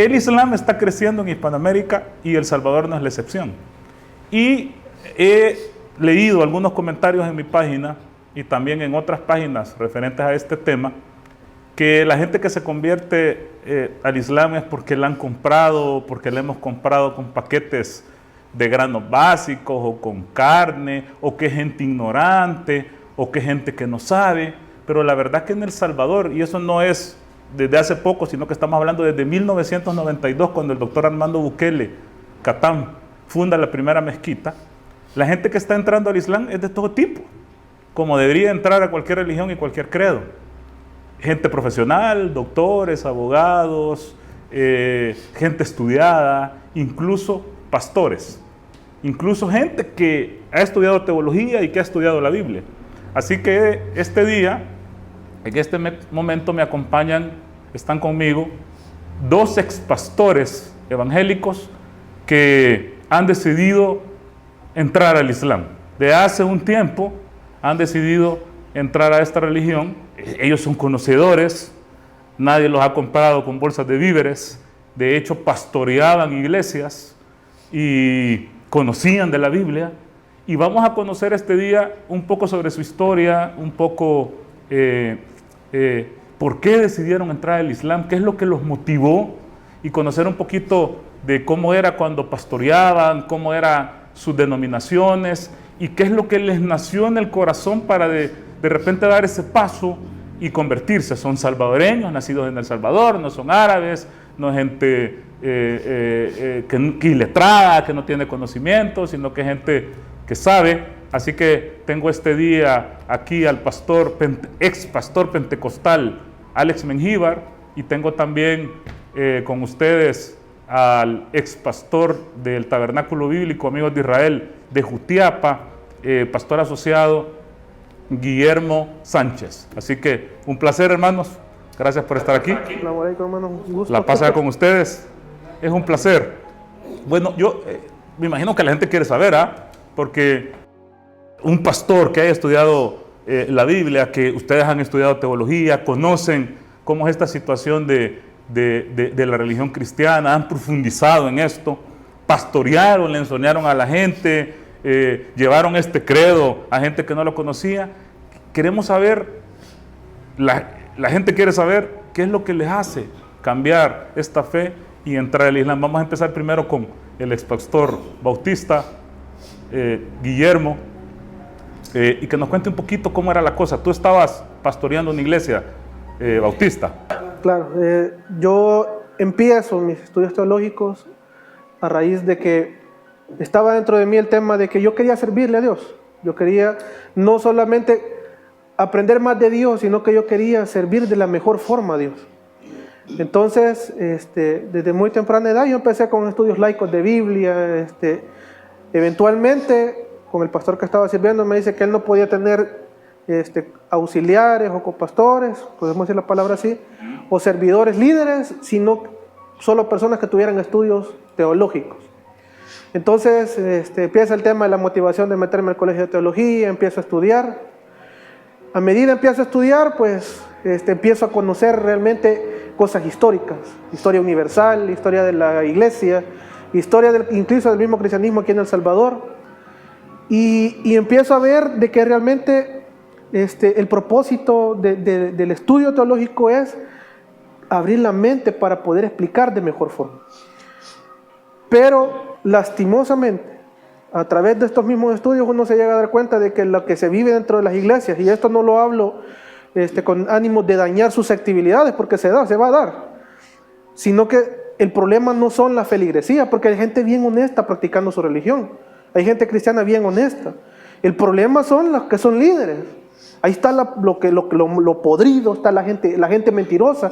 El Islam está creciendo en Hispanoamérica y El Salvador no es la excepción. Y he leído algunos comentarios en mi página y también en otras páginas referentes a este tema, que la gente que se convierte al Islam es porque la han comprado, porque la hemos comprado con paquetes de granos básicos o con carne, o que es gente ignorante, o que es gente que no sabe. Pero la verdad que en El Salvador, y eso no es desde hace poco, sino que estamos hablando desde 1992, cuando el doctor Armando Bukele Catán funda la primera mezquita, la gente que está entrando al Islam es de todo tipo, como debería entrar a cualquier religión y cualquier credo. Gente profesional, doctores, abogados, gente estudiada, incluso pastores, incluso gente que ha estudiado teología y que ha estudiado la Biblia. Así que este día, en este momento me acompañan, están conmigo, dos expastores evangélicos que han decidido entrar al Islam. De hace un tiempo han decidido entrar a esta religión. Ellos son conocedores, nadie los ha comprado con bolsas de víveres. De hecho, pastoreaban iglesias y conocían de la Biblia. Y vamos a conocer este día un poco sobre su historia, un poco por qué decidieron entrar al Islam, qué es lo que los motivó, y conocer un poquito de cómo era cuando pastoreaban, cómo eran sus denominaciones y qué es lo que les nació en el corazón para de repente dar ese paso y convertirse. Son salvadoreños, nacidos en El Salvador, no son árabes, no es gente que iletrada, que no tiene conocimiento, sino que es gente que sabe. Así que tengo este día aquí al ex pastor pentecostal Alex Mengíbar, y tengo también con ustedes al ex pastor del Tabernáculo Bíblico Amigos de Israel de Jutiapa, pastor asociado Guillermo Sánchez. Así que un placer, hermanos, gracias por estar aquí. La paz con ustedes, es un placer. Bueno, yo me imagino que la gente quiere saber, porque un pastor que haya estudiado la Biblia, que ustedes han estudiado teología, conocen cómo es esta situación de la religión cristiana, han profundizado en esto, pastorearon, le enseñaron a la gente, llevaron este credo a gente que no lo conocía. Queremos saber, la gente quiere saber qué es lo que les hace cambiar esta fe y entrar al Islam. Vamos a empezar primero con el ex pastor bautista Guillermo, y que nos cuente un poquito cómo era la cosa. Tú estabas pastoreando una iglesia bautista. Claro, yo empiezo mis estudios teológicos a raíz de que estaba dentro de mí el tema de que yo quería servirle a Dios. Yo quería no solamente aprender más de Dios, sino que yo quería servir de la mejor forma a Dios. Entonces, desde muy temprana edad yo empecé con estudios laicos de Biblia. Eventualmente, con el pastor que estaba sirviendo, me dice que él no podía tener auxiliares o copastores, podemos decir la palabra así, o servidores líderes, sino solo personas que tuvieran estudios teológicos. Entonces empieza el tema de la motivación de meterme al colegio de teología, empiezo a estudiar. A medida empiezo a estudiar, pues empiezo a conocer realmente cosas históricas, historia universal, historia de la iglesia, historia incluso del mismo cristianismo aquí en El Salvador, y empiezo a ver de que realmente el propósito del estudio teológico es abrir la mente para poder explicar de mejor forma. Pero lastimosamente, a través de estos mismos estudios uno se llega a dar cuenta de que lo que se vive dentro de las iglesias, y esto no lo hablo con ánimos de dañar susceptibilidades, porque se va a dar, sino que el problema no son la feligresía, porque hay gente bien honesta practicando su religión, hay gente cristiana bien honesta. El problema son los que son líderes. Ahí está lo podrido, está la gente mentirosa,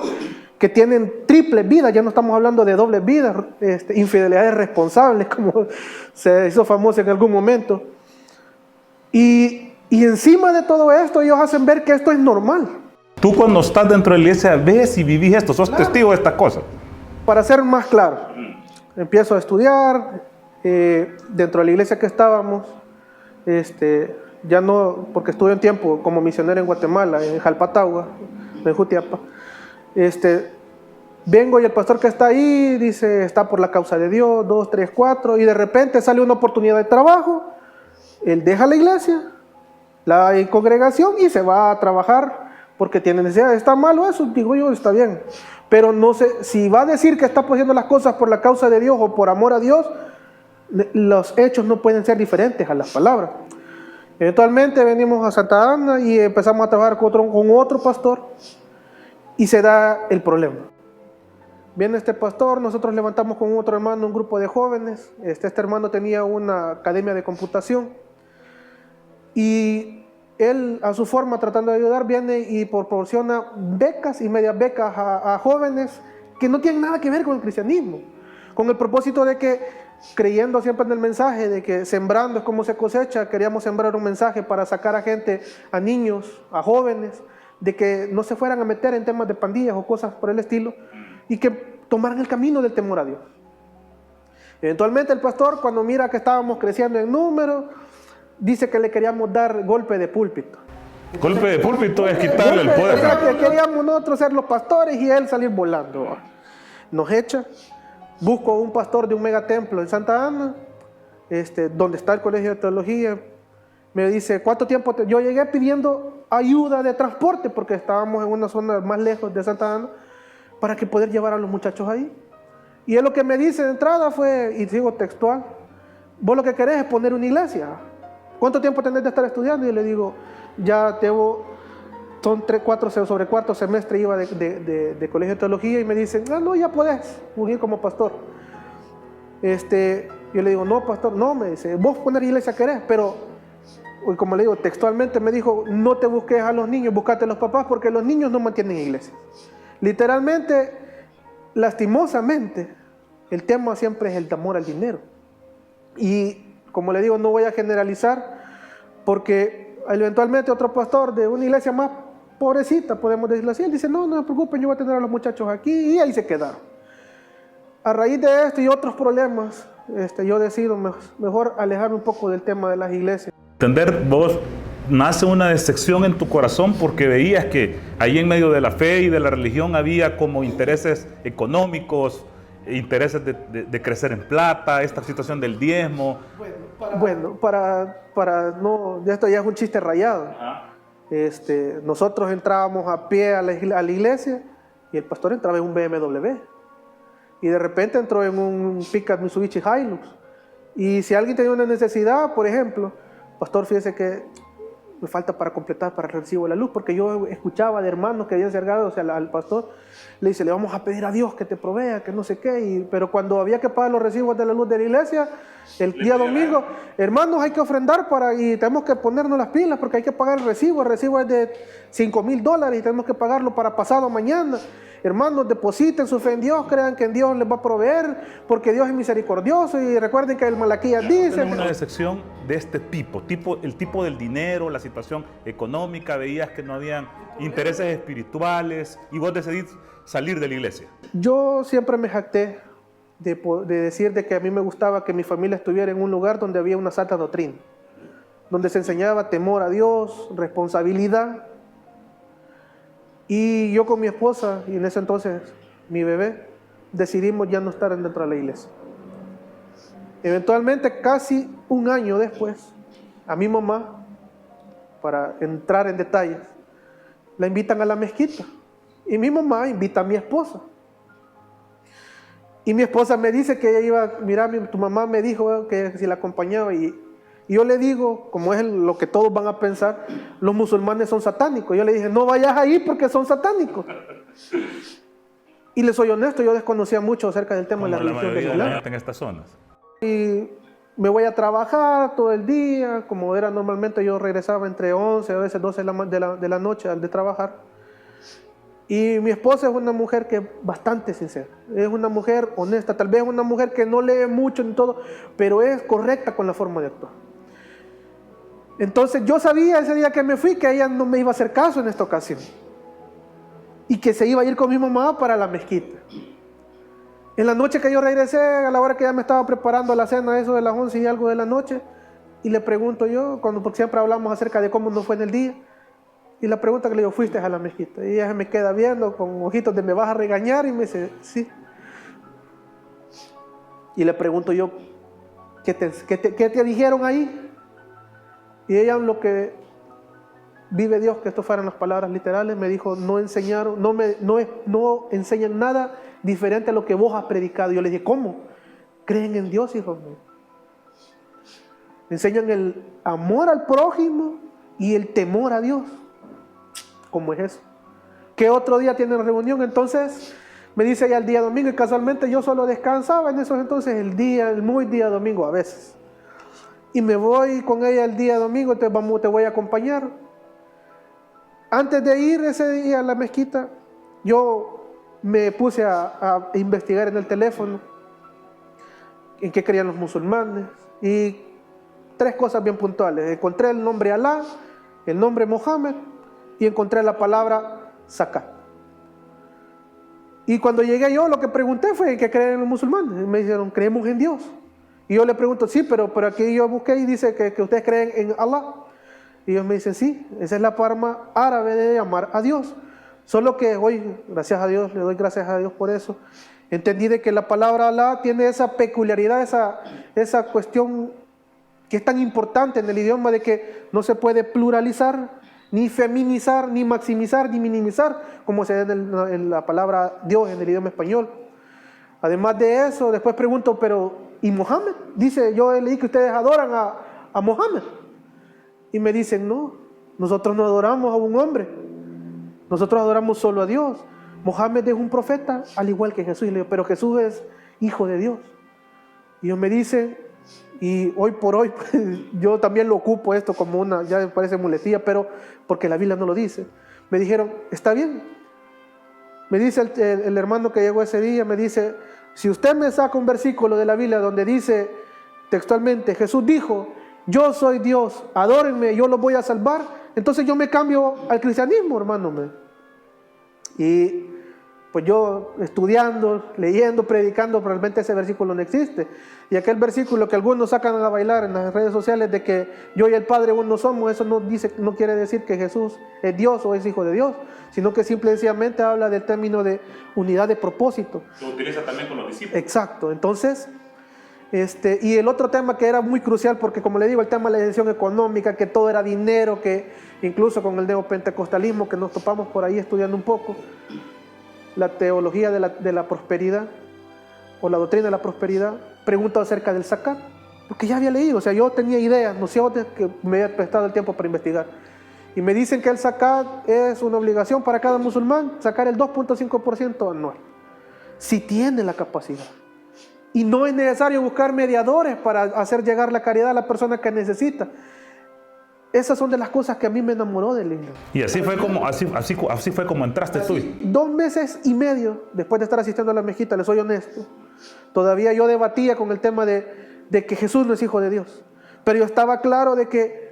que tienen triple vida. Ya no estamos hablando de doble vida, infidelidades responsables, como se hizo famoso en algún momento. Y encima de todo esto, ellos hacen ver que esto es normal. Tú, cuando estás dentro de la iglesia, ves y vivís esto, sos testigo de estas cosas. Para ser más claro, empiezo a estudiar dentro de la iglesia que estábamos. Ya no, porque estuve un tiempo como misionero en Guatemala, en Jalpatagua, en Jutiapa. Vengo y el pastor que está ahí dice, está por la causa de Dios, 2, 3, 4, y de repente sale una oportunidad de trabajo, él deja la iglesia, la congregación y se va a trabajar porque tiene necesidad. ¿Está malo eso? Digo yo, está bien. Pero no sé, si va a decir que está haciendo las cosas por la causa de Dios o por amor a Dios, los hechos no pueden ser diferentes a las palabras. Eventualmente venimos a Santa Ana y empezamos a trabajar con otro pastor y se da el problema. Viene este pastor, nosotros levantamos con otro hermano un grupo de jóvenes. Este hermano tenía una academia de computación y él, a su forma, tratando de ayudar, viene y proporciona becas y medias becas a jóvenes que no tienen nada que ver con el cristianismo, con el propósito de que, creyendo siempre en el mensaje de que sembrando es como se cosecha, queríamos sembrar un mensaje para sacar a gente, a niños, a jóvenes, de que no se fueran a meter en temas de pandillas o cosas por el estilo, y que tomaran el camino del temor a Dios. Eventualmente el pastor, cuando mira que estábamos creciendo en número, dice que le queríamos dar golpe de púlpito. Golpe de púlpito es quitarle el poder. O sea, que queríamos nosotros ser los pastores y él salir volando. Nos echa. Busco un pastor de un megatemplo en Santa Ana, donde está el colegio de teología. Me dice, ¿cuánto tiempo? Yo llegué pidiendo ayuda de transporte porque estábamos en una zona más lejos de Santa Ana para que poder llevar a los muchachos ahí. Y él lo que me dice de entrada fue, y sigo textual, vos lo que querés es poner una iglesia. ¿Cuánto tiempo tenés de estar estudiando? Y le digo, ya son 4 sobre cuarto semestre iba de colegio de teología, y me dicen, no, ya podés unir como pastor. Yo le digo, no, pastor, no, me dice, vos poner iglesia querés, pero, como le digo, textualmente me dijo, no te busques a los niños, buscate a los papás, porque los niños no mantienen iglesia. Literalmente, lastimosamente, el tema siempre es el temor al dinero. Y, como le digo, no voy a generalizar, porque eventualmente otro pastor de una iglesia más pobrecita, podemos decirlo así, él dice, no se preocupen, yo voy a tener a los muchachos aquí, y ahí se quedaron. A raíz de esto y otros problemas, yo decido mejor alejarme un poco del tema de las iglesias. Entender, vos nace una decepción en tu corazón porque veías que ahí en medio de la fe y de la religión había como intereses económicos, intereses de crecer en plata, esta situación del diezmo. Bueno, para no, esto ya es un chiste rayado. Nosotros entrábamos a pie a la iglesia y el pastor entraba en un BMW y de repente entró en un Pickup Mitsubishi Hilux, y si alguien tenía una necesidad, por ejemplo, pastor, fíjese que me falta para completar para el recibo de la luz, porque yo escuchaba de hermanos que habían cerrado, al pastor le dice, le vamos a pedir a Dios que te provea, que no sé qué, pero cuando había que pagar los recibos de la luz de la iglesia, el día domingo, hermanos, hay que ofrendar y tenemos que ponernos las pilas porque hay que pagar el recibo es de $5,000 y tenemos que pagarlo para pasado mañana. Hermanos, depositen su fe en Dios, crean que en Dios les va a proveer, porque Dios es misericordioso, y recuerden que el Malaquías dice... Una decepción de este tipo, el tipo del dinero, la situación económica, veías que no habían intereses espirituales y vos decidís salir de la iglesia. Yo siempre me jacté de decir de que a mí me gustaba que mi familia estuviera en un lugar donde había una santa doctrina, donde se enseñaba temor a Dios, responsabilidad. Y yo con mi esposa, y en ese entonces mi bebé, decidimos ya no estar dentro de la iglesia. Eventualmente, casi un año después, a mi mamá, para entrar en detalles, la invitan a la mezquita. Y mi mamá invita a mi esposa. Y mi esposa me dice que ella iba, mira, tu mamá me dijo que si la acompañaba, y yo le digo, como es lo que todos van a pensar, los musulmanes son satánicos. Yo le dije, no vayas ahí porque son satánicos. Y les soy honesto, yo desconocía mucho acerca del tema de la religión del Islam. En estas zonas. Y me voy a trabajar todo el día, como era normalmente, yo regresaba entre 11, a veces 12 de la noche de trabajar. Y mi esposa es una mujer que es bastante sincera, es una mujer honesta, tal vez es una mujer que no lee mucho en todo, pero es correcta con la forma de actuar. Entonces yo sabía ese día que me fui que ella no me iba a hacer caso en esta ocasión y que se iba a ir con mi mamá para la mezquita. En la noche que yo regresé, a la hora que ya me estaba preparando la cena, eso de las 11 y algo de la noche, y le pregunto yo, porque siempre hablamos acerca de cómo nos fue en el día, Y la pregunta que le digo, ¿fuiste a la mezquita? Y ella se me queda viendo con ojitos de me vas a regañar y me dice, sí. Y le pregunto yo, ¿qué te dijeron ahí? Y ella, lo que vive Dios, que esto fueran las palabras literales, me dijo, no enseñaron, no enseñan nada diferente a lo que vos has predicado. Y yo le dije, ¿cómo? ¿Creen en Dios, hijos míos? Enseñan el amor al prójimo y el temor a Dios. ¿Cómo es eso? ¿Qué otro día tienen reunión? Entonces me dice ella el día domingo, y casualmente yo solo descansaba en esos entonces el muy día domingo a veces. Y me voy con ella el día domingo, entonces te voy a acompañar. Antes de ir ese día a la mezquita, yo me puse a investigar en el teléfono en qué creían los musulmanes. Y 3 cosas bien puntuales. Encontré el nombre Alá, el nombre Mohammed, y encontré la palabra zakat. Y cuando llegué yo, lo que pregunté fue ¿qué creen los musulmanes? Y me dijeron, creemos en Dios. Y yo le pregunto, sí, pero aquí yo busqué y dice que ustedes creen en Allah. Y ellos me dicen, sí, esa es la forma árabe de llamar a Dios. Solo que hoy, gracias a Dios, le doy gracias a Dios por eso, entendí de que la palabra Allah tiene esa peculiaridad, esa cuestión que es tan importante en el idioma, de que no se puede pluralizar, ni feminizar, ni maximizar, ni minimizar, como se ve en la palabra Dios en el idioma español. Además de eso, después pregunto, pero ¿y Mohammed? Dice, yo leí que ustedes adoran a Mohammed. Y me dicen, no, nosotros no adoramos a un hombre, nosotros adoramos solo a Dios. Mohammed es un profeta al igual que Jesús. Y le digo, pero Jesús es hijo de Dios. Y ellos me dicen, y hoy por hoy yo también lo ocupo esto como una, ya me parece muletilla, pero porque la Biblia no lo dice. Me dijeron, está bien. Me dice el hermano que llegó ese día, me dice, si usted me saca un versículo de la Biblia donde dice textualmente, Jesús dijo, yo soy Dios, adórenme, yo los voy a salvar, entonces yo me cambio al cristianismo, hermano. Y pues yo estudiando, leyendo, predicando, realmente ese versículo no existe. Y aquel versículo que algunos sacan a bailar en las redes sociales de que yo y el Padre uno somos, eso no quiere decir que Jesús es Dios o es hijo de Dios, sino que simple y sencillamente habla del término de unidad de propósito. Lo utiliza también con los discípulos. Exacto, entonces, y el otro tema que era muy crucial, porque como le digo, el tema de la decisión económica, que todo era dinero, que incluso con el neopentecostalismo que nos topamos por ahí estudiando un poco, la teología de la prosperidad, o la doctrina de la prosperidad, pregunta acerca del zakat, porque ya había leído, o sea, yo tenía ideas, nociones que me había prestado el tiempo para investigar. Y me dicen que el zakat es una obligación para cada musulmán, sacar el 2.5% anual, si tiene la capacidad. Y no es necesario buscar mediadores para hacer llegar la caridad a la persona que necesita. Esas son de las cosas que a mí me enamoró del Islam. Y así fue como entraste tú. 2 meses y medio después de estar asistiendo a la mezquita, les soy honesto, todavía yo debatía con el tema de que Jesús no es hijo de Dios. Pero yo estaba claro de que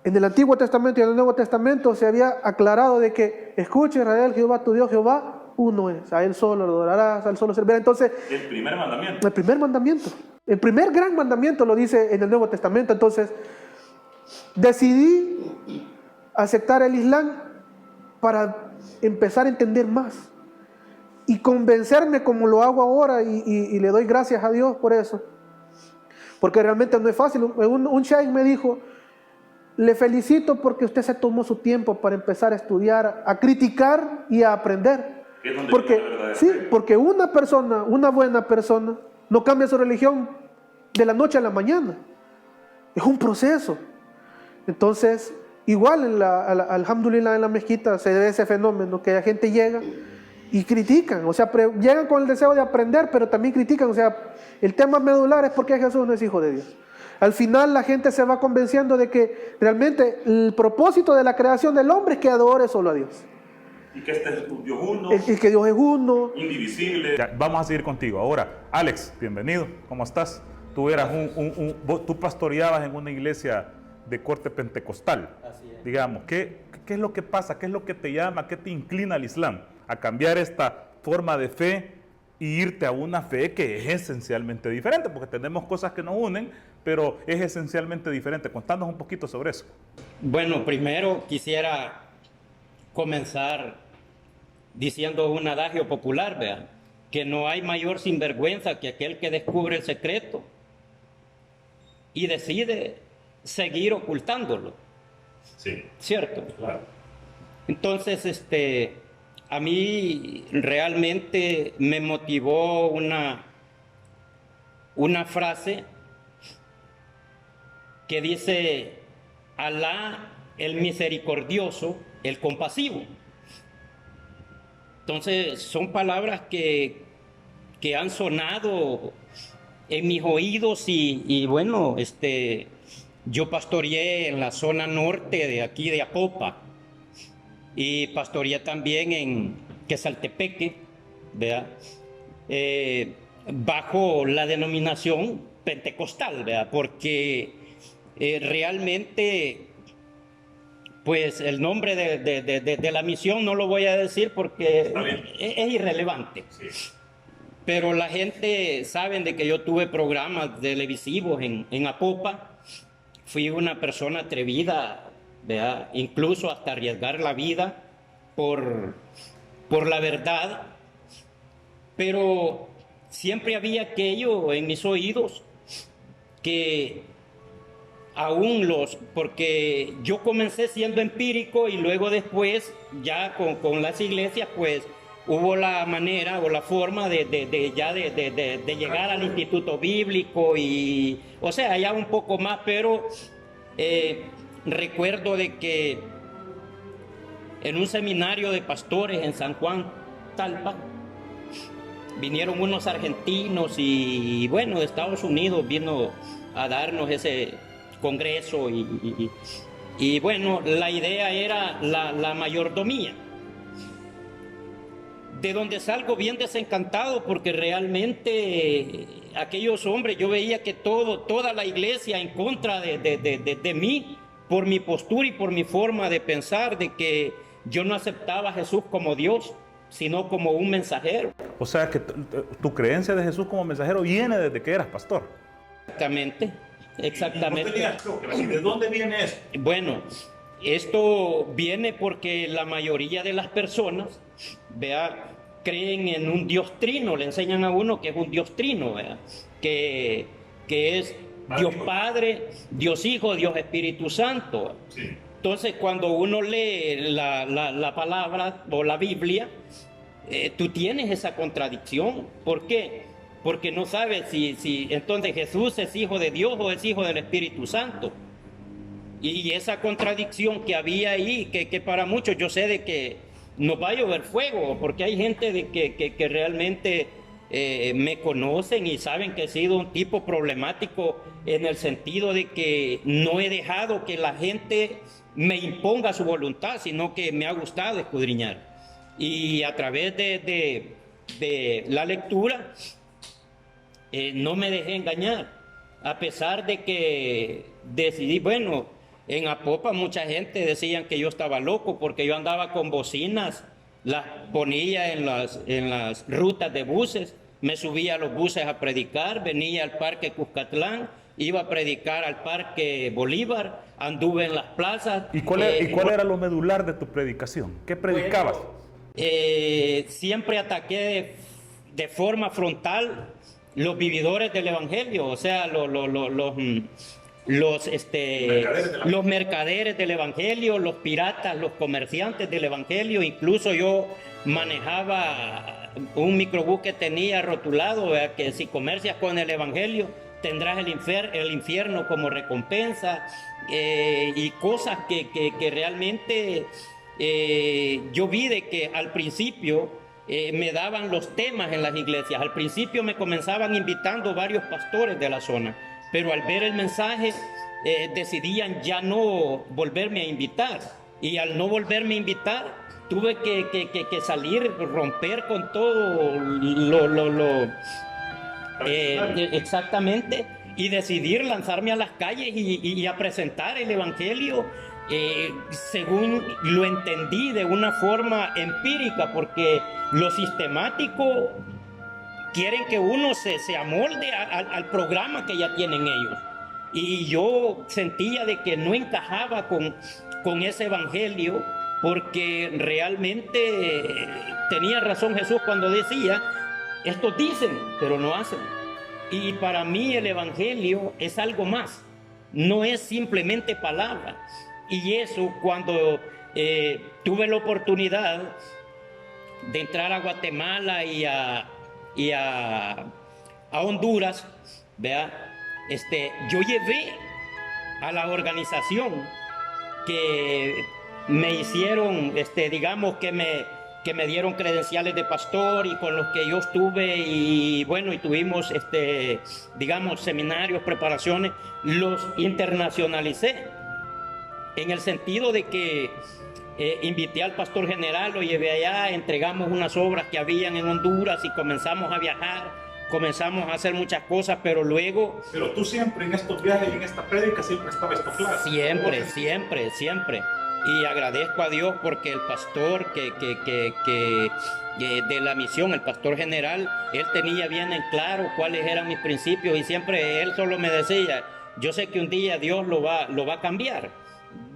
en el Antiguo Testamento y en el Nuevo Testamento se había aclarado de que, escucha Israel, Jehová tu Dios, Jehová uno es, a Él solo lo adorarás, a Él solo servirás. Entonces, El primer mandamiento, el primer gran mandamiento lo dice en el Nuevo Testamento. Entonces, decidí aceptar el Islam para empezar a entender más y convencerme como lo hago ahora, y le doy gracias a Dios por eso, porque realmente no es fácil. Un sheikh me dijo, le felicito porque usted se tomó su tiempo para empezar a estudiar, a criticar y a aprender. Porque una persona, una buena persona, no cambia su religión de la noche a la mañana, es un proceso. Entonces, igual alhamdulillah, en la mezquita se ve ese fenómeno, que la gente llega y critican, o sea, llegan con el deseo de aprender, pero también critican. O sea, el tema medular es porque Jesús no es hijo de Dios. Al final la gente se va convenciendo de que realmente el propósito de la creación del hombre es que adore solo a Dios. Y que este es Dios uno. Y que Dios es uno. Indivisible. Ya, vamos a seguir contigo. Ahora, Alex, bienvenido. ¿Cómo estás? Tú eras tú pastoreabas en una iglesia de corte pentecostal. Así es. Digamos, ¿qué es lo que pasa? ¿Qué es lo que te llama? ¿Qué te inclina al Islam? A cambiar esta forma de fe y irte a una fe que es esencialmente diferente, porque tenemos cosas que nos unen, pero es esencialmente diferente. Contanos un poquito sobre eso. Bueno, primero quisiera comenzar diciendo un adagio popular, vea, que no hay mayor sinvergüenza que aquel que descubre el secreto y decide seguir ocultándolo. Sí, ¿Cierto? claro. Entonces, a mí realmente me motivó una frase que dice: Alá el misericordioso, el compasivo. Entonces, son palabras que han sonado en mis oídos y bueno, yo pastoreé en la zona norte de aquí de Apopa y pastoreé también en Quesaltepeque, ¿verdad? Bajo la denominación pentecostal, ¿verdad? Porque realmente, pues el nombre de la misión no lo voy a decir porque es irrelevante. Sí. Pero la gente sabe de que yo tuve programas televisivos en Apopa. Fui una persona atrevida, ¿verdad? Incluso hasta arriesgar la vida por la verdad. Pero siempre había aquello en mis oídos que porque yo comencé siendo empírico y luego después ya con las iglesias pues hubo la manera o la forma de llegar al instituto bíblico y o sea ya un poco más, pero recuerdo de que en un seminario de pastores en San Juan Talpa vinieron unos argentinos y bueno, de Estados Unidos vino a darnos ese congreso y bueno, la idea era la mayordomía, de donde salgo bien desencantado porque realmente aquellos hombres, yo veía que toda la iglesia en contra de mí por mi postura y por mi forma de pensar, de que yo no aceptaba a Jesús como Dios, sino como un mensajero. O sea que tu creencia de Jesús como mensajero viene desde que eras pastor. Exactamente. Exactamente. ¿De dónde viene eso? Bueno, esto viene porque la mayoría de las personas, vea, creen en un Dios trino, le enseñan a uno que es un Dios trino, vea, que es Dios Padre, Dios Hijo, Dios Espíritu Santo. Sí. Entonces, cuando uno lee la palabra o la Biblia, tú tienes esa contradicción. ¿Por qué? Porque no sabes si entonces Jesús es hijo de Dios o es hijo del Espíritu Santo. Y esa contradicción que había ahí, que para muchos yo sé de que nos va a llover fuego, porque hay gente de que realmente me conocen y saben que he sido un tipo problemático en el sentido de que no he dejado que la gente me imponga su voluntad, sino que me ha gustado escudriñar. Y a través de la lectura no me dejé engañar, a pesar de que decidí, bueno, en Apopa mucha gente decían que yo estaba loco porque yo andaba con bocinas, las ponía en las rutas de buses, me subía a los buses a predicar, venía al Parque Cuscatlán, iba a predicar al Parque Bolívar, anduve en las plazas. ¿Y cuál era lo medular de tu predicación? ¿Qué predicabas? Bueno, siempre ataqué de forma frontal los vividores del Evangelio, o sea, los mercaderes del Evangelio, los piratas, los comerciantes del Evangelio. Incluso yo manejaba un microbús que tenía rotulado, que si comercias con el Evangelio tendrás el infierno como recompensa, y cosas que realmente yo vi de que al principio me daban los temas en las iglesias. Al principio me comenzaban invitando varios pastores de la zona, pero al ver el mensaje decidían ya no volverme a invitar, y al no volverme a invitar tuve que salir, romper con todo exactamente, y decidir lanzarme a las calles y a presentar el Evangelio según lo entendí de una forma empírica, porque lo sistemático quieren que uno se amolde al programa que ya tienen ellos. Y yo sentía de que no encajaba con ese evangelio porque realmente tenía razón Jesús cuando decía, estos dicen, pero no hacen. Y para mí el Evangelio es algo más, no es simplemente palabras. Y eso cuando tuve la oportunidad de entrar a Guatemala y a Honduras, ¿vea? Yo llevé a la organización que me hicieron, digamos que me dieron credenciales de pastor y con los que yo estuve y bueno, y tuvimos, digamos, seminarios, preparaciones, los internacionalicé en el sentido de que invité al pastor general, lo llevé allá, entregamos unas obras que habían en Honduras y comenzamos a viajar, comenzamos a hacer muchas cosas, pero luego... Pero tú siempre en estos viajes y en esta prédica siempre estaba esto claro. Siempre. Y agradezco a Dios porque el pastor de la misión, el pastor general, él tenía bien en claro cuáles eran mis principios y siempre él solo me decía, yo sé que un día Dios lo va a cambiar.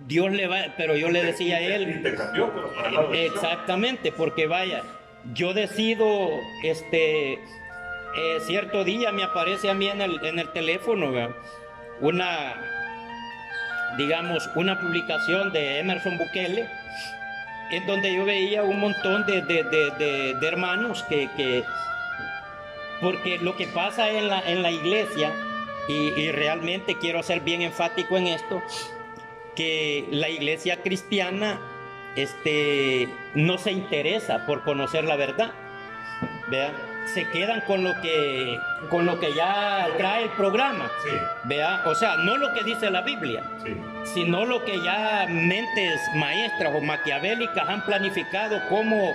Dios le va, pero yo le decía a él... Y te cambió, pero para la bendición. Exactamente, porque vaya, yo decido, cierto día me aparece a mí en el teléfono, ¿verdad? Una publicación de Emerson Bukele, en donde yo veía un montón de hermanos porque lo que pasa en la iglesia, y realmente quiero ser bien enfático en esto, que la iglesia cristiana no se interesa por conocer la verdad, ¿vea? Se quedan con lo que ya trae el programa, Sí. ¿vea? O sea, no lo que dice la Biblia, Sí. sino lo que ya mentes maestras o maquiavélicas han planificado cómo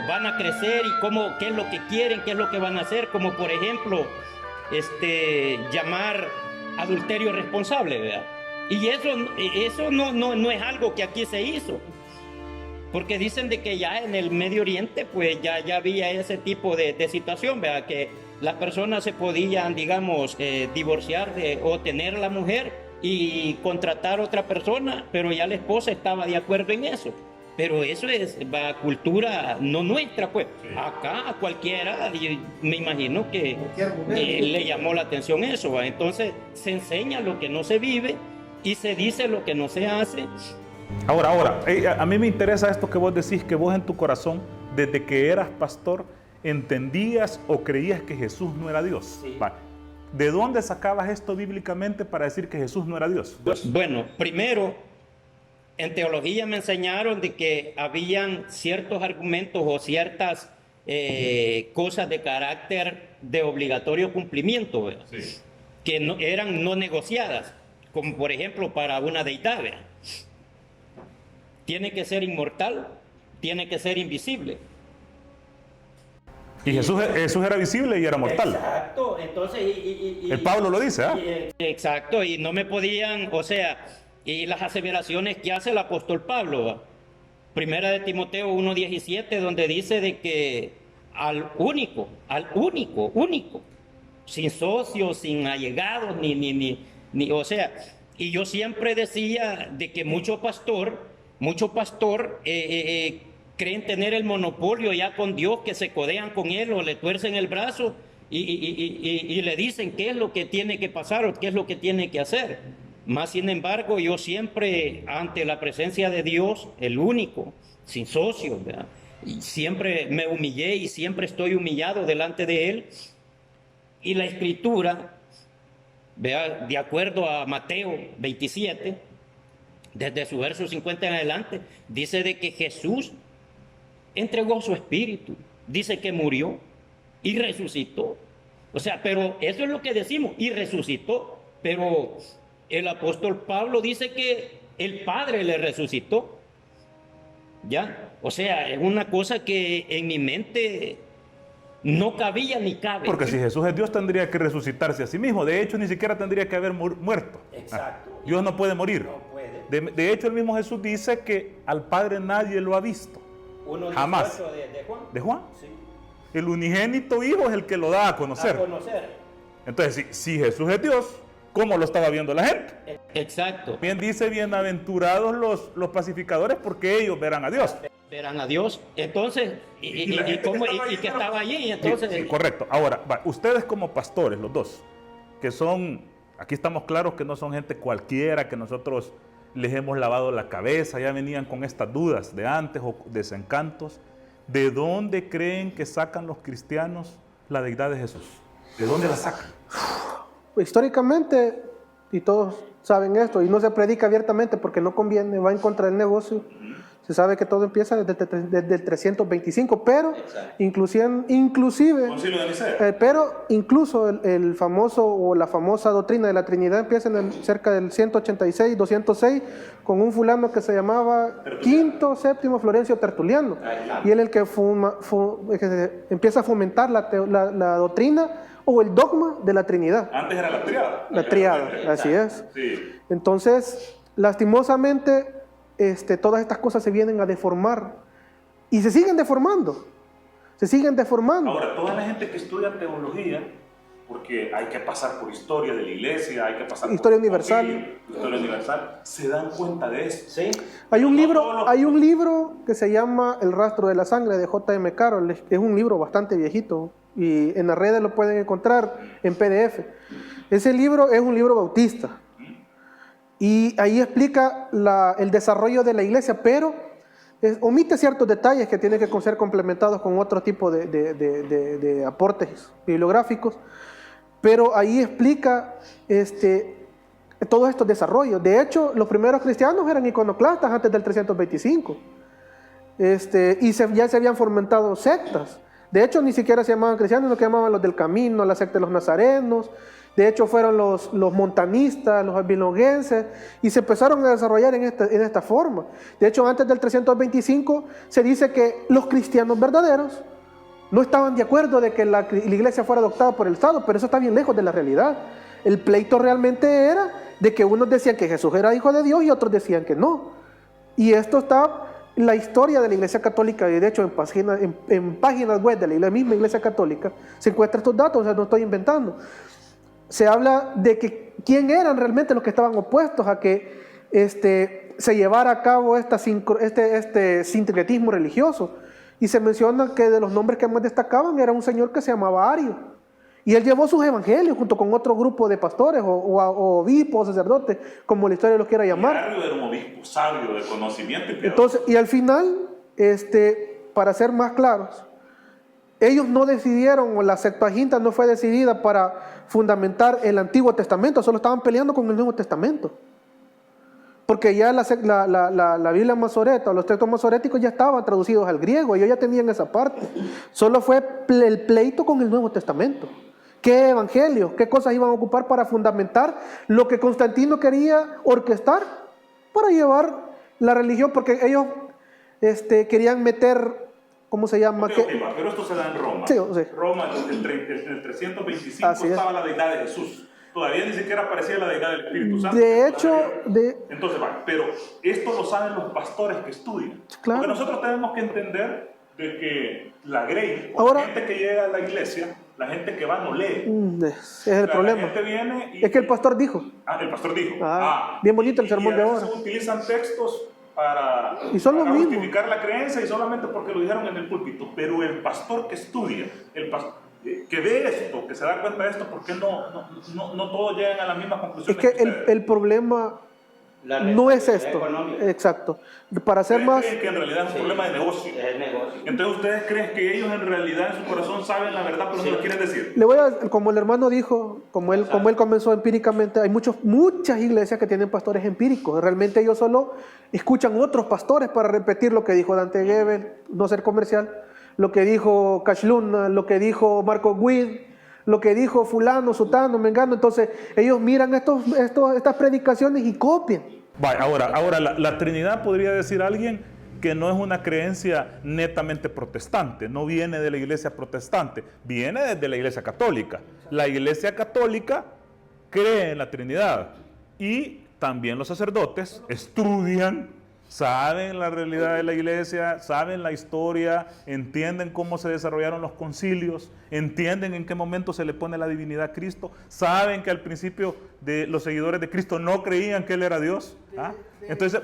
van a crecer y qué es lo que quieren, qué es lo que van a hacer, como por ejemplo, llamar adulterio responsable, ¿verdad? Y eso no es algo que aquí se hizo. Porque dicen de que ya en el Medio Oriente pues ya había ese tipo de situación, ¿verdad? Que las personas se podían, digamos, divorciar o tener a la mujer y contratar a otra persona, pero ya la esposa estaba de acuerdo en eso. Pero eso es cultura no nuestra, pues. Sí. Acá a cualquiera, me imagino que le llamó la atención eso, ¿verdad? Entonces se enseña lo que no se vive y se dice lo que no se hace. Ahora, a mí me interesa esto que vos decís, que vos en tu corazón, desde que eras pastor, entendías o creías que Jesús no era Dios. Sí. Vale. ¿De dónde sacabas esto bíblicamente para decir que Jesús no era Dios? Bueno, primero, en teología me enseñaron de que habían ciertos argumentos o ciertas cosas de carácter de obligatorio cumplimiento, ¿verdad? Sí. Que eran no negociadas, como por ejemplo para una deidad, ¿verdad? Tiene que ser inmortal, tiene que ser invisible. Y Jesús era visible y era mortal. Exacto, entonces... El Pablo lo dice, ¿ah? Exacto, y no me podían, o sea, y las aseveraciones que hace el apóstol Pablo, ¿va? Primera de Timoteo 1:17, donde dice de que al único, sin socios, sin allegados, ni, o sea, y yo siempre decía de que mucho pastor creen tener el monopolio ya con Dios, que se codean con Él o le tuercen el brazo y le dicen qué es lo que tiene que pasar o qué es lo que tiene que hacer. Más sin embargo, yo siempre ante la presencia de Dios, el único, sin socios, ¿verdad? Y siempre me humillé y siempre estoy humillado delante de Él. Y la Escritura, ¿verdad? De acuerdo a Mateo 27, desde su verso 50 en adelante, dice de que Jesús entregó su espíritu, dice que murió y resucitó. O sea, pero eso es lo que decimos, y resucitó, pero el apóstol Pablo dice que el Padre le resucitó. ¿Ya? O sea, es una cosa que en mi mente no cabía ni cabe. Porque si Jesús es Dios, tendría que resucitarse a sí mismo. De hecho, ni siquiera tendría que haber muerto. Exacto. Dios no puede morir. No puede. De hecho, el mismo Jesús dice que al Padre nadie lo ha visto. Jamás. De Juan. ¿De Juan? Sí. El unigénito Hijo es el que lo da a conocer. A conocer. Entonces, si Jesús es Dios, cómo lo estaba viendo la gente. Exacto. Bien dice, bienaventurados los pacificadores porque ellos verán a Dios. Verán a Dios. Entonces, Y la gente que estaba allí, entonces... Sí, correcto. Ahora, ustedes como pastores, los dos, que son, aquí estamos claros que no son gente cualquiera, que nosotros les hemos lavado la cabeza, ya venían con estas dudas de antes o desencantos. ¿De dónde creen que sacan los cristianos la deidad de Jesús? ¿De dónde la sacan? Históricamente, y todos saben esto, y no se predica abiertamente porque no conviene, va en contra del negocio. Se sabe que todo empieza desde el 325, pero inclusive Concilio de Nicea. pero incluso el famoso o la famosa doctrina de la Trinidad empieza cerca del 186, 206, con un fulano que se llamaba Quinto Séptimo Florencio Tertuliano, y él el que empieza a fomentar la doctrina o el dogma de la Trinidad. Antes era la triada. La triada, así es. Sí. Entonces, lastimosamente, todas estas cosas se vienen a deformar y se siguen deformando. Se siguen deformando. Ahora, toda la gente que estudia teología, porque hay que pasar por historia de la iglesia, hay que pasar Historia por universal. Historia universal, se dan cuenta de eso. Sí. Hay un libro que se llama El rastro de la sangre de J.M. Carroll. Es un libro bastante viejito y en las redes lo pueden encontrar en PDF. Ese libro es un libro bautista y ahí explica el desarrollo de la iglesia, pero omite ciertos detalles que tienen que ser complementados con otro tipo de aportes bibliográficos, pero ahí explica todos estos desarrollos. De hecho, los primeros cristianos eran iconoclastas antes del 325, y ya se habían fomentado sectas. De hecho, ni siquiera se llamaban cristianos, sino que llamaban los del camino, la secta de los nazarenos. De hecho, fueron los montanistas, los albigenses, y se empezaron a desarrollar en esta forma. De hecho, antes del 325 se dice que los cristianos verdaderos no estaban de acuerdo de que la iglesia fuera adoptada por el Estado, pero eso está bien lejos de la realidad. El pleito realmente era de que unos decían que Jesús era hijo de Dios y otros decían que no. Y esto está en la historia de la Iglesia Católica, y de hecho en páginas web de la misma Iglesia Católica se encuentran estos datos, o sea, no estoy inventando. Se habla de que quién eran realmente los que estaban opuestos a que se llevara a cabo este sincretismo religioso. Y se menciona que de los nombres que más destacaban era un señor que se llamaba Ario. Y él llevó sus evangelios junto con otro grupo de pastores o obispos o sacerdotes, como la historia los quiera llamar. Ario era un obispo sabio, de conocimiento y piadoso. Entonces, y al final, para ser más claros, ellos no decidieron, o la Septuaginta no fue decidida para fundamentar el Antiguo Testamento, solo estaban peleando con el Nuevo Testamento. Porque ya la Biblia masoreta, los textos masoréticos ya estaban traducidos al griego, ellos ya tenían esa parte. Solo fue el pleito con el Nuevo Testamento. ¿Qué evangelios, qué cosas iban a ocupar para fundamentar lo que Constantino quería orquestar para llevar la religión? Porque ellos querían meter, ¿cómo se llama? Pero esto se da en Roma. Sí. Roma, en el 325 Así estaba la deidad de Jesús. Todavía ni siquiera aparecía la deidad del Espíritu Santo. De hecho, entonces, pero esto lo saben los pastores que estudian. Claro. Porque nosotros tenemos que entender de que la grey, Ahora, la gente que llega a la iglesia, la gente que va no lee. Es el problema. La gente viene y, es que el pastor dijo. El pastor dijo. Bien bonito el sermón y de a ahora. veces utilizan textos para justificar la creencia y solamente porque lo dijeron en el púlpito. Pero el pastor que estudia, que ve esto, que se da cuenta de esto, ¿por qué no todos llegan a la misma conclusión? Es que el problema no es esto. Exacto. Para ser más... ¿Creen que en realidad es un problema de negocio? Entonces, ¿ustedes creen que ellos en realidad en su corazón saben la verdad, pero no lo quieren decir? Le voy a, como el hermano dijo, como él comenzó empíricamente, hay muchas iglesias que tienen pastores empíricos. Realmente ellos solo escuchan otros pastores para repetir lo que dijo Dante Gebel, no ser comercial, lo que dijo Cash Luna, lo que dijo Marco Witt, lo que dijo fulano, sutano, mengano. Entonces ellos miran estas predicaciones y copian. Vale, ahora la Trinidad, podría decir alguien que no es una creencia netamente protestante, no viene de la iglesia protestante, viene desde la iglesia católica. La iglesia católica cree en la Trinidad y también los sacerdotes estudian saben la realidad de la iglesia, saben la historia, entienden cómo se desarrollaron los concilios, entienden en qué momento se le pone la divinidad a Cristo, saben que al principio de los seguidores de Cristo no creían que Él era Dios. ¿Ah? Entonces,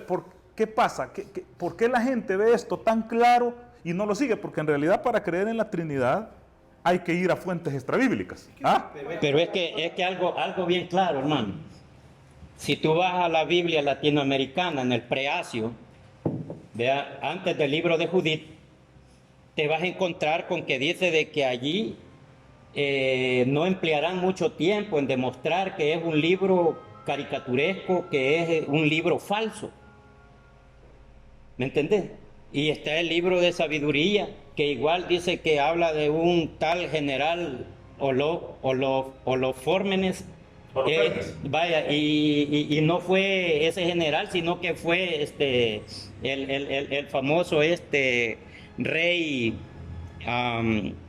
¿qué pasa? ¿Por qué la gente ve esto tan claro y no lo sigue? Porque en realidad para creer en la Trinidad hay que ir a fuentes extrabíblicas. ¿Ah? Pero es que algo bien claro, hermano. Si tú vas a la Biblia latinoamericana en el preacio, vea, antes del libro de Judith, te vas a encontrar con que dice de que allí no emplearán mucho tiempo en demostrar que es un libro caricaturesco, que es un libro falso. ¿Me entendés? Y está el libro de sabiduría, que igual dice que habla de un tal general Holofórmenes. Vaya, y no fue ese general, sino que fue el famoso rey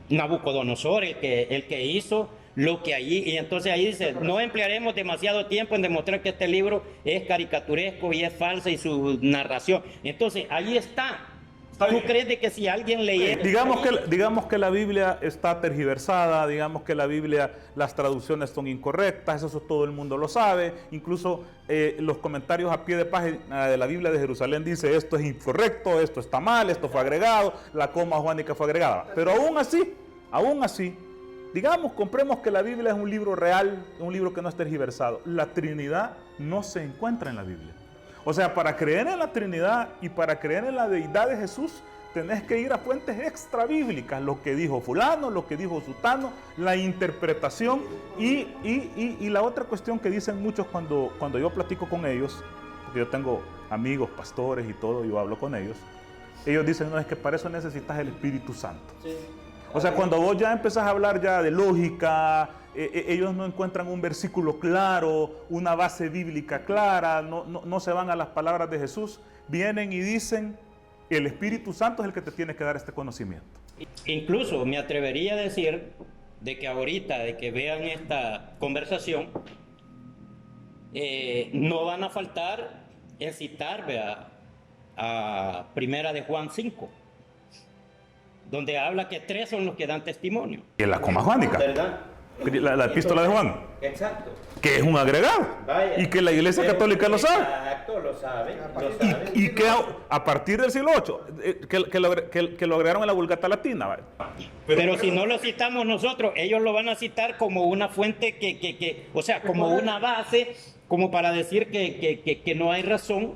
Nabucodonosor, el que hizo lo que allí, y entonces ahí dice, no emplearemos demasiado tiempo en demostrar que este libro es caricaturesco y es falsa y su narración. Entonces ahí está. ¿Tú crees de que si alguien leyera... Digamos que la Biblia está tergiversada, digamos que la Biblia, las traducciones son incorrectas, eso todo el mundo lo sabe, incluso los comentarios a pie de página de la Biblia de Jerusalén dice esto es incorrecto, esto está mal, esto fue agregado, la coma juánica fue agregada, pero aún así, digamos, compremos que la Biblia es un libro real, un libro que no es tergiversado, la Trinidad no se encuentra en la Biblia. O sea, para creer en la Trinidad y para creer en la deidad de Jesús, tenés que ir a fuentes extrabíblicas, lo que dijo fulano, lo que dijo sutano, la interpretación y la otra cuestión que dicen muchos cuando yo platico con ellos, porque yo tengo amigos, pastores y todo, yo hablo con ellos dicen, no, es que para eso necesitas el Espíritu Santo. Sí. O sea, cuando vos ya empezás a hablar ya de lógica, ellos no encuentran un versículo claro, una base bíblica clara, no se van a las palabras de Jesús, vienen y dicen, el Espíritu Santo es el que te tiene que dar este conocimiento. Incluso me atrevería a decir de que ahorita, de que vean esta conversación, no van a faltar en citar a Primera de Juan 5. Donde habla que 3 son los que dan testimonio. Y en la coma juánica. ¿Verdad? La epístola de Juan. Exacto. Que es un agregado. Vaya, y que la Iglesia Católica lo sabe. Exacto, lo sabe. Y que a partir del siglo VIII, que lo agregaron en la Vulgata Latina. Vaya. Pero si no lo citamos nosotros, ellos lo van a citar como una fuente o sea, como una base, como para decir que no hay razón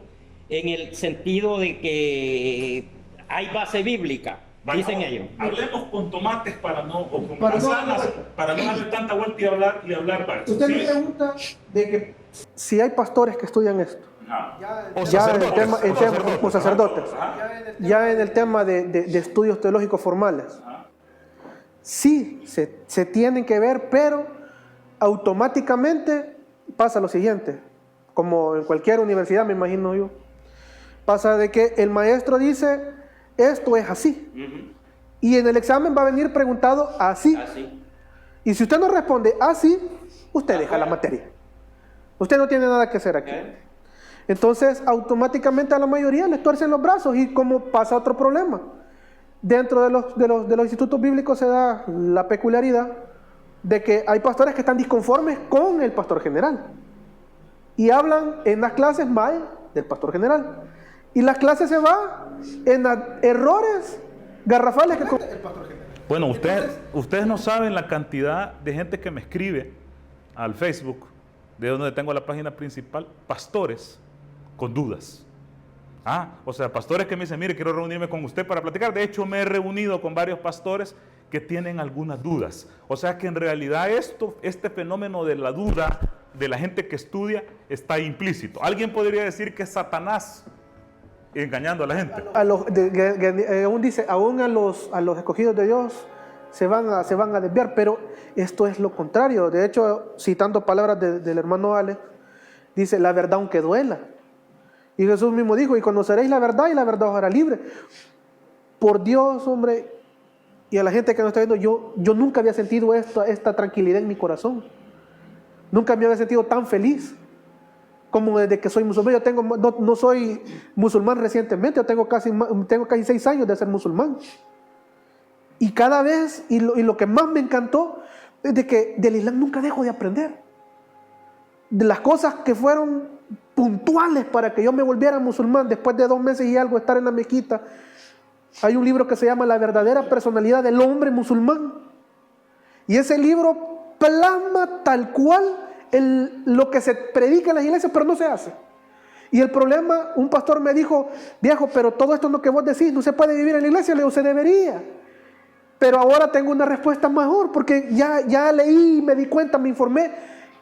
en el sentido de que hay base bíblica. Bueno, dicen ellos. Hablemos con tomates para no darle tanta vuelta y hablar. Para usted me pregunta de que si hay pastores que estudian esto. O sacerdotes. Ya en el tema de estudios teológicos formales. Sí, se tienen que ver, pero automáticamente pasa lo siguiente. Como en cualquier universidad, me imagino yo. Pasa de que el maestro dice... Esto es así. Y en el examen va a venir preguntado así. Y si usted no responde así, usted deja la materia. Usted no tiene nada que hacer aquí. Entonces, automáticamente a la mayoría les tuercen los brazos. Y como pasa otro problema. Dentro de los institutos bíblicos se da la peculiaridad de que hay pastores que están disconformes con el pastor general. Y hablan en las clases mal del pastor general. Y las clases se van en errores garrafales que comete el pastor general. Bueno, ustedes no saben la cantidad de gente que me escribe al Facebook, de donde tengo la página principal, pastores con dudas. O sea, pastores que me dicen, mire, quiero reunirme con usted para platicar. De hecho, me he reunido con varios pastores que tienen algunas dudas. O sea que en realidad este fenómeno de la duda de la gente que estudia está implícito. Alguien podría decir que es Satanás engañando a la gente. Aún dice, aún a los escogidos de Dios se van a desviar, pero esto es lo contrario. De hecho, citando palabras del hermano Alex, dice, la verdad aunque duela. Y Jesús mismo dijo, y conoceréis la verdad y la verdad os hará libre. Por Dios, hombre, y a la gente que nos está viendo, yo nunca había sentido esta tranquilidad en mi corazón. Nunca me había sentido tan feliz. como desde que soy musulmán. Yo tengo, no soy musulmán recientemente, yo tengo casi 6 años de ser musulmán. Y cada vez, y lo que más me encantó, es de que del Islam nunca dejo de aprender. De las cosas que fueron puntuales para que yo me volviera musulmán, después de 2 meses y algo estar en la mezquita, hay un libro que se llama La verdadera personalidad del hombre musulmán. Y ese libro plasma tal cual lo que se predica en las iglesias, pero no se hace. Y el problema, un pastor me dijo, viejo, pero todo esto lo que vos decís, no se puede vivir en la iglesia. Le digo, se debería. Pero ahora tengo una respuesta mejor, porque ya leí, me di cuenta, me informé.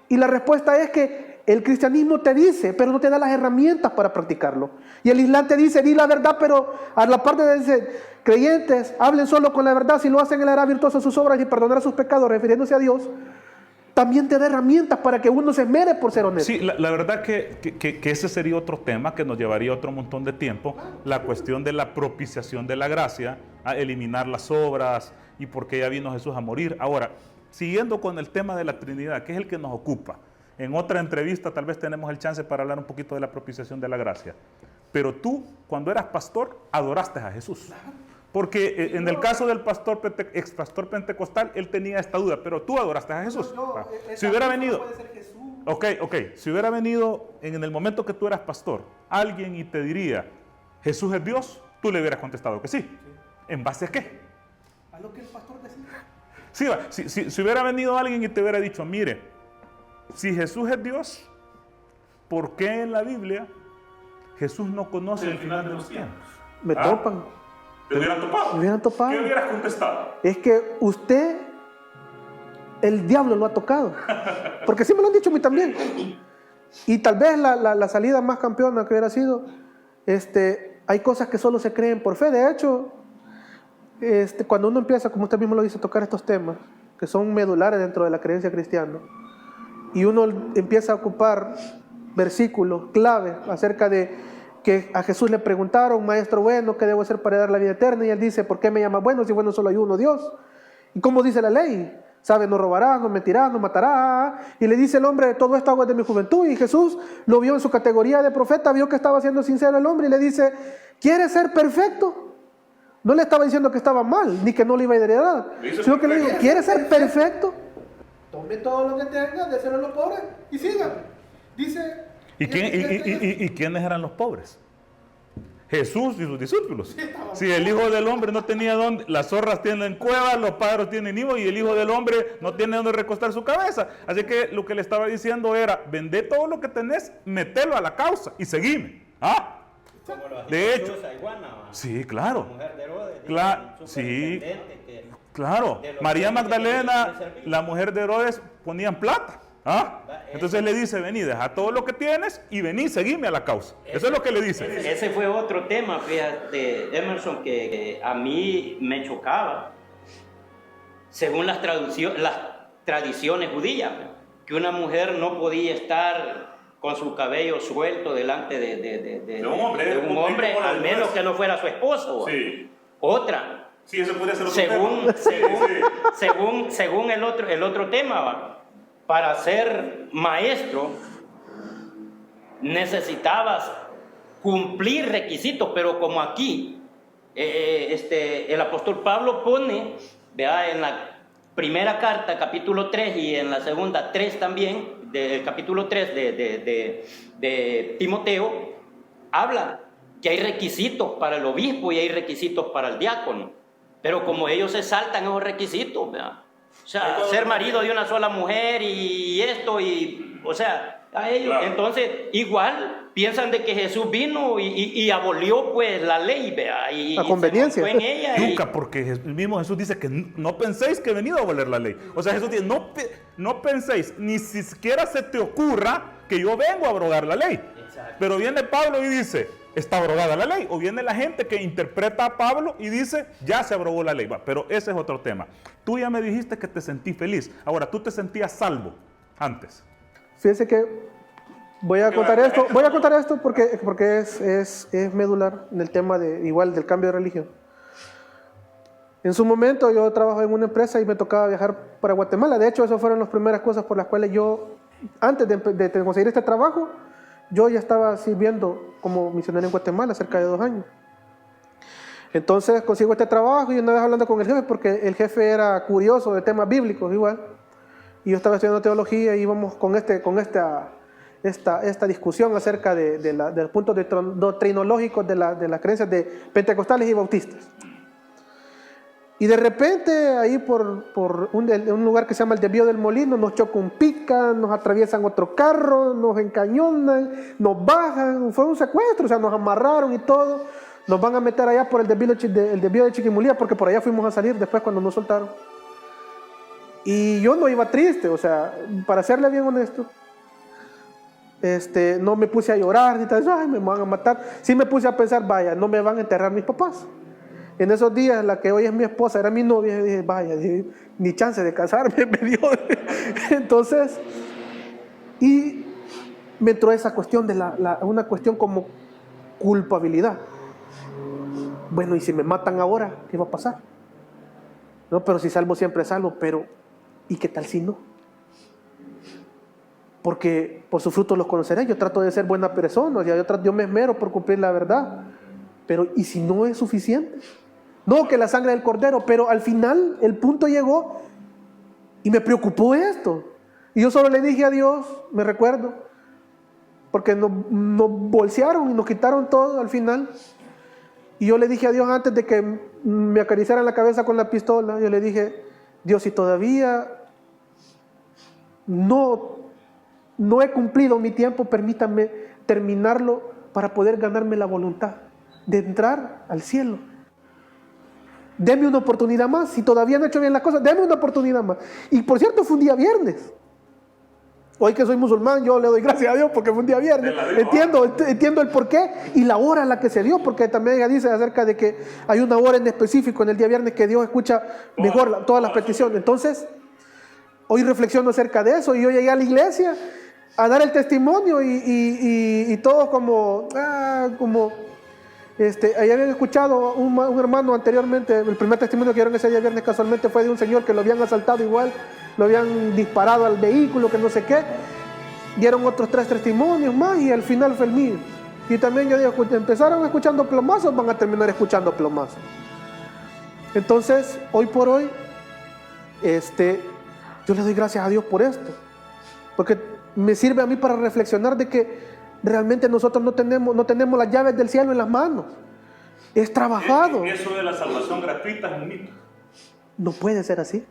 Y la respuesta es que el cristianismo te dice, pero no te da las herramientas para practicarlo. Y el Islam te dice, di la verdad, pero a la parte de dice, creyentes, hablen solo con la verdad, si lo hacen él hará virtuosas sus obras y perdonará sus pecados, refiriéndose a Dios. También te da herramientas para que uno se esmere por ser honesto. Sí, la verdad que ese sería otro tema que nos llevaría otro montón de tiempo, la cuestión de la propiciación de la gracia, a eliminar las obras y por qué ya vino Jesús a morir. Ahora, siguiendo con el tema de la Trinidad, que es el que nos ocupa, en otra entrevista tal vez tenemos el chance para hablar un poquito de la propiciación de la gracia, pero tú, cuando eras pastor, adoraste a Jesús. Porque en el caso del ex pastor pentecostal, él tenía esta duda, pero tú adoraste a Jesús. Si hubiera venido, si hubiera venido en el momento que tú eras pastor, alguien y te diría, Jesús es Dios, tú le hubieras contestado que sí. ¿En base a qué? A lo que el pastor decía. Sí, si hubiera venido alguien y te hubiera dicho, mire, si Jesús es Dios, ¿por qué en la Biblia Jesús no conoce el final de los tiempos? Me topan. ¿Te hubieran topado? Me hubieran topado. ¿Qué hubieras contestado? Es que usted, el diablo lo ha tocado. Porque sí me lo han dicho a mí también. Y tal vez la salida más campeona que hubiera sido, hay cosas que solo se creen por fe. De hecho, cuando uno empieza, como usted mismo lo dice, a tocar estos temas, que son medulares dentro de la creencia cristiana, y uno empieza a ocupar versículos clave acerca de que a Jesús le preguntaron, maestro bueno, ¿qué debo hacer para dar la vida eterna? Y él dice, ¿por qué me llamas bueno si bueno solo hay uno, Dios? ¿Y cómo dice la ley? ¿Sabe? No robarás, no mentirás, no matarás. Y le dice el hombre, todo esto hago desde mi juventud. Y Jesús lo vio en su categoría de profeta, vio que estaba siendo sincero el hombre y le dice, ¿quieres ser perfecto? No le estaba diciendo que estaba mal, ni que no le iba a heredar, sino que le dijo, ¿quieres ser perfecto? Tome todo lo que tenga, déselo a los pobres y siga. Dice... ¿Y quiénes eran los pobres? Jesús y sus discípulos. Si el Hijo del Hombre no tenía dónde, las zorras tienen cuevas, los pájaros tienen nido y el Hijo del Hombre no tiene dónde recostar su cabeza. Así que lo que le estaba diciendo era, vendé todo lo que tenés, metelo a la causa y seguime. De hecho, sí, claro. Claro. María Magdalena, la mujer de Herodes, ponían plata. Entonces le dice, vení, deja todo lo que tienes y vení, seguime a la causa. Eso es lo que le dice. Ese fue otro tema, fíjate, Emerson, que a mí me chocaba. Según las tradiciones judías, que una mujer no podía estar con su cabello suelto delante de un hombre, al menos que no fuera su esposo. Sí. Otra. Sí, eso podría ser otro tema. Según el otro tema, para ser maestro necesitabas cumplir requisitos, pero como aquí el apóstol Pablo pone, vea, en la primera carta, capítulo 3, y en la segunda 3 también, del capítulo 3 de Timoteo, habla que hay requisitos para el obispo y hay requisitos para el diácono, pero como ellos se saltan esos requisitos, ¿verdad? O sea, ser marido de una sola mujer y esto, o sea, a ellos. Claro. Entonces, igual piensan de que Jesús vino y abolió pues la ley, ¿vea? Y a conveniencia. En ella nunca, porque el mismo Jesús dice que no penséis que he venido a abolir la ley. O sea, Jesús dice, no penséis, ni siquiera se te ocurra que yo vengo a abrogar la ley. Exacto. Pero viene Pablo y dice, está abrogada la ley. O viene la gente que interpreta a Pablo y dice, ya se abrogó la ley. Pero ese es otro tema. Tú ya me dijiste que te sentí feliz. Ahora, ¿tú te sentías salvo antes? Fíjense que voy a contar esto porque es medular en el tema del cambio de religión. En su momento yo trabajaba en una empresa y me tocaba viajar para Guatemala. De hecho, esas fueron las primeras cosas por las cuales yo, antes de conseguir este trabajo, Yo ya estaba sirviendo como misionero en Guatemala cerca de 2 años. Entonces consigo este trabajo y una vez hablando con el jefe, porque el jefe era curioso de temas bíblicos igual, y yo estaba estudiando teología y íbamos con esta discusión acerca de los puntos doctrinológicos de las creencias de pentecostales y bautistas. Y de repente ahí por un lugar que se llama el Desvío del Molino nos choca un pica, nos atraviesan otro carro, nos encañonan, nos bajan, fue un secuestro, o sea, nos amarraron y todo. Nos van a meter allá por el desvío de Chiquimulía, porque por allá fuimos a salir después cuando nos soltaron. Y yo no iba triste, o sea, para serle bien honesto, no me puse a llorar ni tal, ay, me van a matar. Sí me puse a pensar, vaya, no me van a enterrar mis papás. En esos días, la que hoy es mi esposa, era mi novia, y dije, vaya, ni chance de casarme me dio. Entonces, y me entró esa cuestión de una cuestión como culpabilidad. Bueno, y si me matan ahora, ¿qué va a pasar? No, pero si salvo siempre salvo, pero ¿y qué tal si no? Porque por sus frutos los conoceré. Yo trato de ser buena persona, o sea, yo me esmero por cumplir la verdad, pero ¿y si no es suficiente? No, que la sangre del cordero, pero al final el punto llegó y me preocupó esto. Y yo solo le dije a Dios, me recuerdo, porque nos bolsearon y nos quitaron todo al final. Y yo le dije a Dios antes de que me acariciaran la cabeza con la pistola, yo le dije, Dios, si todavía no he cumplido mi tiempo, permítame terminarlo para poder ganarme la voluntad de entrar al cielo. Deme una oportunidad más, si todavía no he hecho bien las cosas, deme una oportunidad más. Y por cierto, fue un día viernes. Hoy que soy musulmán, yo le doy gracias a Dios porque fue un día viernes. Entiendo el porqué y la hora en la que se dio, porque también ella dice acerca de que hay una hora en específico en el día viernes que Dios escucha mejor todas las peticiones. Entonces, hoy reflexiono acerca de eso y yo llegué a la iglesia a dar el testimonio y todos como ahí habían escuchado un hermano anteriormente, el primer testimonio que dieron ese día viernes casualmente fue de un señor que lo habían asaltado igual, lo habían disparado al vehículo, que no sé qué. Dieron otros 3 testimonios más y al final fue el mío. Y también yo digo, empezaron escuchando plomazos, van a terminar escuchando plomazos. Entonces, hoy por hoy, yo le doy gracias a Dios por esto, porque me sirve a mí para reflexionar de que realmente nosotros no tenemos las llaves del cielo en las manos. Es trabajado. Eso de la salvación gratuita es un mito. No puede ser así.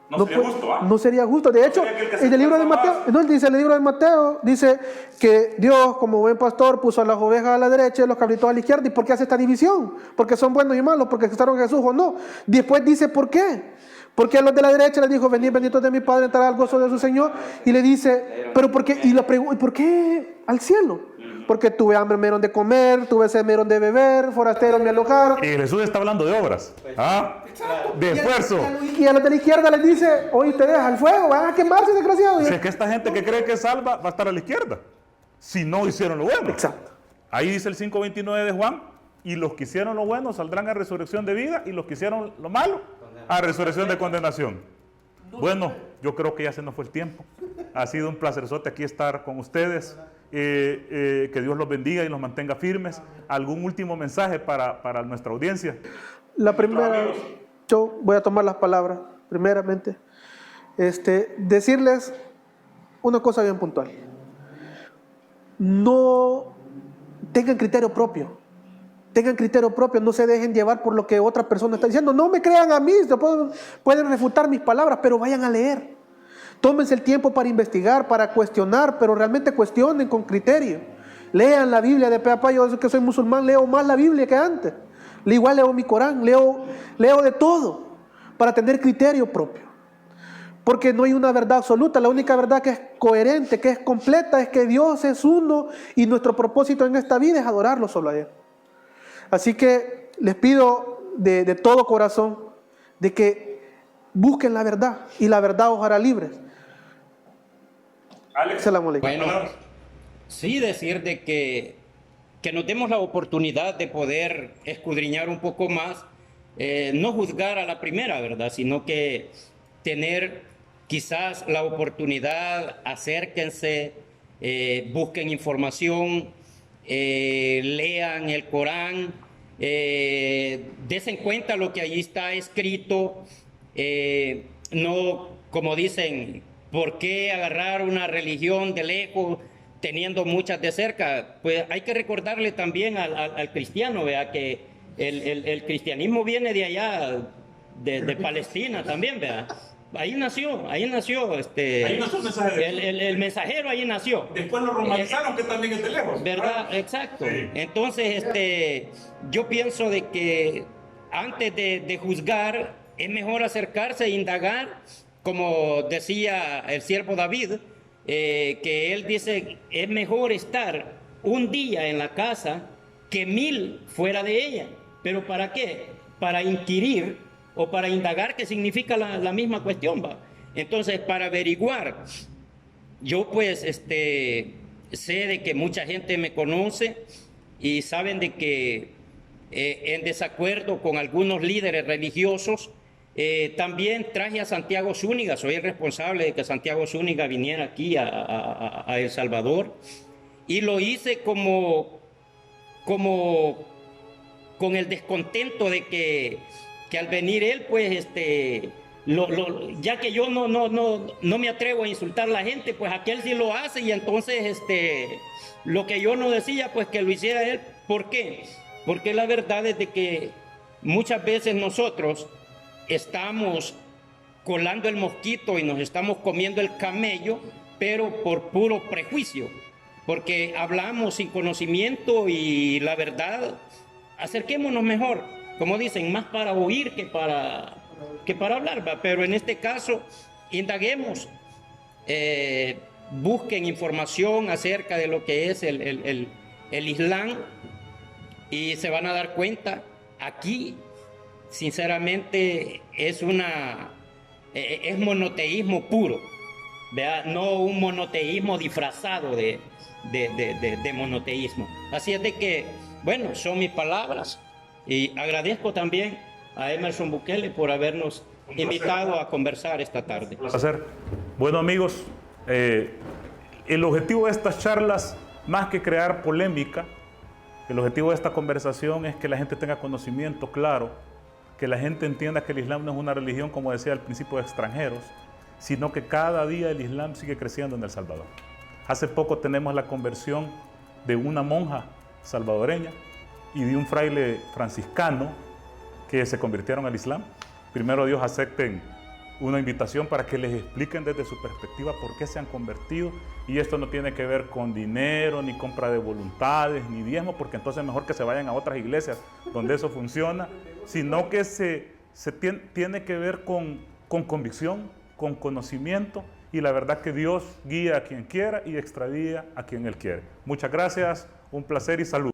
No sería justo, ¿ah? No sería justo. De hecho, en el libro de Mateo, el libro de Mateo dice que Dios, como buen pastor, puso a las ovejas a la derecha y los cabritos a la izquierda. ¿Y por qué hace esta división? ¿Porque son buenos y malos? ¿Porque aceptaron a Jesús o no? Después dice ¿por qué? Porque a los de la derecha les dijo, venid benditos de mi Padre, entrará al gozo de su Señor. Y le dice, ¿pero por qué? Y le pregunta, ¿por qué al cielo? Porque tuve hambre, me dieron de comer, tuve sed, me dieron de beber, forasteros me alojaron. Y Jesús está hablando de obras, ¿ah? De esfuerzo. Y a los de la izquierda les dice, oye, ustedes al fuego, van a quemarse, desgraciados. Si es que esta gente que cree que es salva va a estar a la izquierda, si no hicieron lo bueno. Exacto. Ahí dice el 5:29 de Juan, y los que hicieron lo bueno saldrán a resurrección de vida, y los que hicieron lo malo a resurrección de condenación. Bueno, yo creo que ya se nos fue el tiempo. Ha sido un placerzote aquí estar con ustedes. Que Dios los bendiga y los mantenga firmes. ¿Algún último mensaje para nuestra audiencia? La primera, yo voy a tomar las palabras, primeramente. Decirles una cosa bien puntual. No tengan criterio propio. Tengan criterio propio, no se dejen llevar por lo que otra persona está diciendo. No me crean a mí, pueden refutar mis palabras, pero vayan a leer. Tómense el tiempo para investigar, para cuestionar, pero realmente cuestionen con criterio. Lean la Biblia de pe a pa. Yo que soy musulmán, leo más la Biblia que antes. Igual leo mi Corán, leo de todo, para tener criterio propio. Porque no hay una verdad absoluta, la única verdad que es coherente, que es completa, es que Dios es uno y nuestro propósito en esta vida es adorarlo solo a Él. Así que les pido de todo corazón de que busquen la verdad y la verdad os hará libres. Alex, bueno, sí decir de que nos demos la oportunidad de poder escudriñar un poco más, no juzgar a la primera, ¿verdad? Sino que tener quizás la oportunidad, acérquense, busquen información, lean el Corán, desen cuenta lo que allí está escrito, no, como dicen, ¿por qué agarrar una religión de lejos teniendo muchas de cerca? Pues hay que recordarle también al cristiano, vea, que el cristianismo viene de allá, de Palestina también, vea. Ahí nació, Ahí nació el mensaje de Dios. el mensajero ahí nació. Después lo romanizaron, que también es de lejos. ¿Verdad? Exacto. Sí. Entonces, yo pienso de que antes de juzgar, es mejor acercarse e indagar, como decía el siervo David, que él dice, es mejor estar un día en la casa que 1000 fuera de ella. ¿Pero para qué? Para inquirir o para indagar, que significa la misma cuestión, ¿va? Entonces, para averiguar, yo pues sé de que mucha gente me conoce y saben de que en desacuerdo con algunos líderes religiosos, también traje a Santiago Zúñiga. Soy el responsable de que Santiago Zúñiga viniera aquí a El Salvador, y lo hice como con el descontento de que al venir él, pues ya que yo no me atrevo a insultar a la gente, pues aquel sí lo hace, y entonces lo que yo no decía, pues que lo hiciera él. ¿Por qué? Porque la verdad es de que muchas veces nosotros estamos colando el mosquito y nos estamos comiendo el camello, pero por puro prejuicio, porque hablamos sin conocimiento, y la verdad, acerquémonos mejor, como dicen, más para oír que para hablar, ¿va? Pero en este caso, indaguemos, busquen información acerca de lo que es el Islam, y se van a dar cuenta, aquí, sinceramente, es monoteísmo puro, ¿vea? No un monoteísmo disfrazado de monoteísmo. Así es de que, bueno, son mis palabras, y agradezco también a Emerson Bukele por habernos invitado a conversar esta tarde. Un placer. Bueno, amigos, el objetivo de estas charlas, más que crear polémica, el objetivo de esta conversación es que la gente tenga conocimiento claro, que la gente entienda que el Islam no es una religión, como decía al principio, de extranjeros, sino que cada día el Islam sigue creciendo en El Salvador. Hace poco tenemos la conversión de una monja salvadoreña y de un fraile franciscano que se convirtieron al Islam. Primero Dios, acepten una invitación para que les expliquen desde su perspectiva por qué se han convertido, y esto no tiene que ver con dinero, ni compra de voluntades, ni diezmo, porque entonces mejor que se vayan a otras iglesias donde eso funciona, sino que tiene que ver con convicción, con conocimiento, y la verdad que Dios guía a quien quiera y extravía a quien Él quiere. Muchas gracias, un placer y salud.